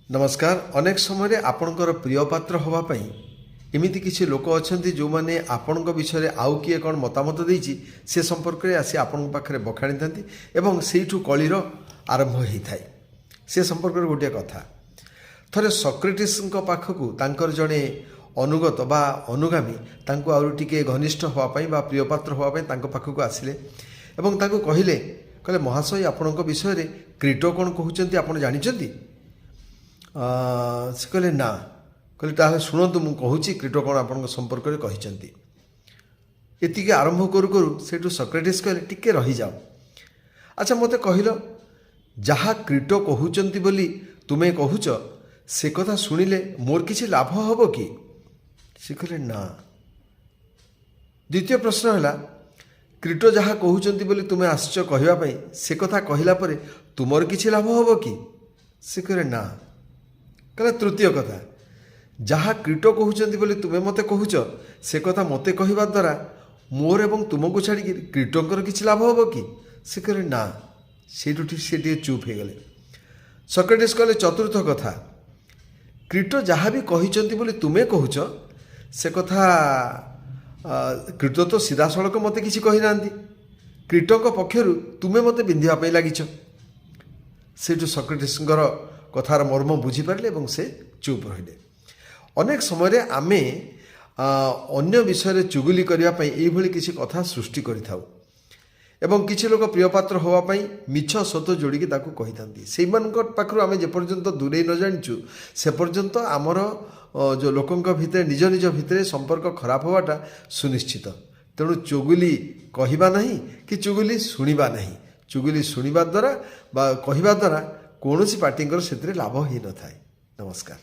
नमस्कार। अनेक समय आपणकर प्रिय पात्र होगापी एमती किसी लोक अच्छा जो मैंने आपण विषय आउ किए कौन मतामत देती से संपर्क में आसी आपण पाखे बखाणी था से कलिर आरंभ होता है। से संपर्क में गोटे कथा थे सक्रेटिस पाखक तांकर जड़े अनुगत बा अनुगामी तांको आउर टिके घनिष्ठ होगापी बा प्रिय पात्र होगापी पाखक आसिले एवं तांको कहले कहले महाशय आपण विषय क्रीटो कौन कहते आप जानते से कहले ना कहले ताहले शुणु मु कहूँ क्रीटो कौन आप संपर्क में कहते एतिके आरंभ करू करू से सक्रेटिस कहले टिके रही जाओ। अच्छा मत कहल जहाँ क्रीटो कहते बोली तुम्हें कहूच से कथा शुणिले मोर किसी लाभ हम कि से कहले ना। द्वितीय प्रश्न है क्रीटो जहाँ कहते बोली तुम्हें आश्च कहवाई से कथा कहला परे तुमर किसी लाभ हम कि से कहले ना। कहला तृतीय कथा जहाँ क्रीटो कहते बोली तुम्हें मत कहूच से कथा मत कहवा द्वारा मोर एवं तुमको छाड़ी क्रीटोंकर किसी लाभ हम कि से कहले ना। से चुप हो गले। सक्रेटिस कहले चतुर्थ कथा क्रीटो जहाँ भी कहते बोली तुम्हें कहूच से कथा क्रीटो तो सीधा सड़क मत किसी कही ना क्रीटों पक्षर तुम्हें मत बिंधापी लगिछ। से सक्रेटिस कथार मर्म बुझीपारे और से चुप रहिले। अनेक समय आमे अन्य विषय चुगुली करने ये किसी कथा सृष्टि करिथाउ एवं किसी लोक प्रियपात्र होगापी मिछ सत जोड़िकी कही था से पाखु आम जेपर्यंत दूरे न जाचु से पर्यंत आमर जो लोकों भितर निज निज भितर संपर्क खराब होवाटा सुनिश्चित। तेणु चुगुली कहवा नहीं कि चुगुली शुणा नहीं। चुगुली शुणा द्वारा बा कहवा द्वारा कौन पार्टी से लाभ ही न थाए। नमस्कार।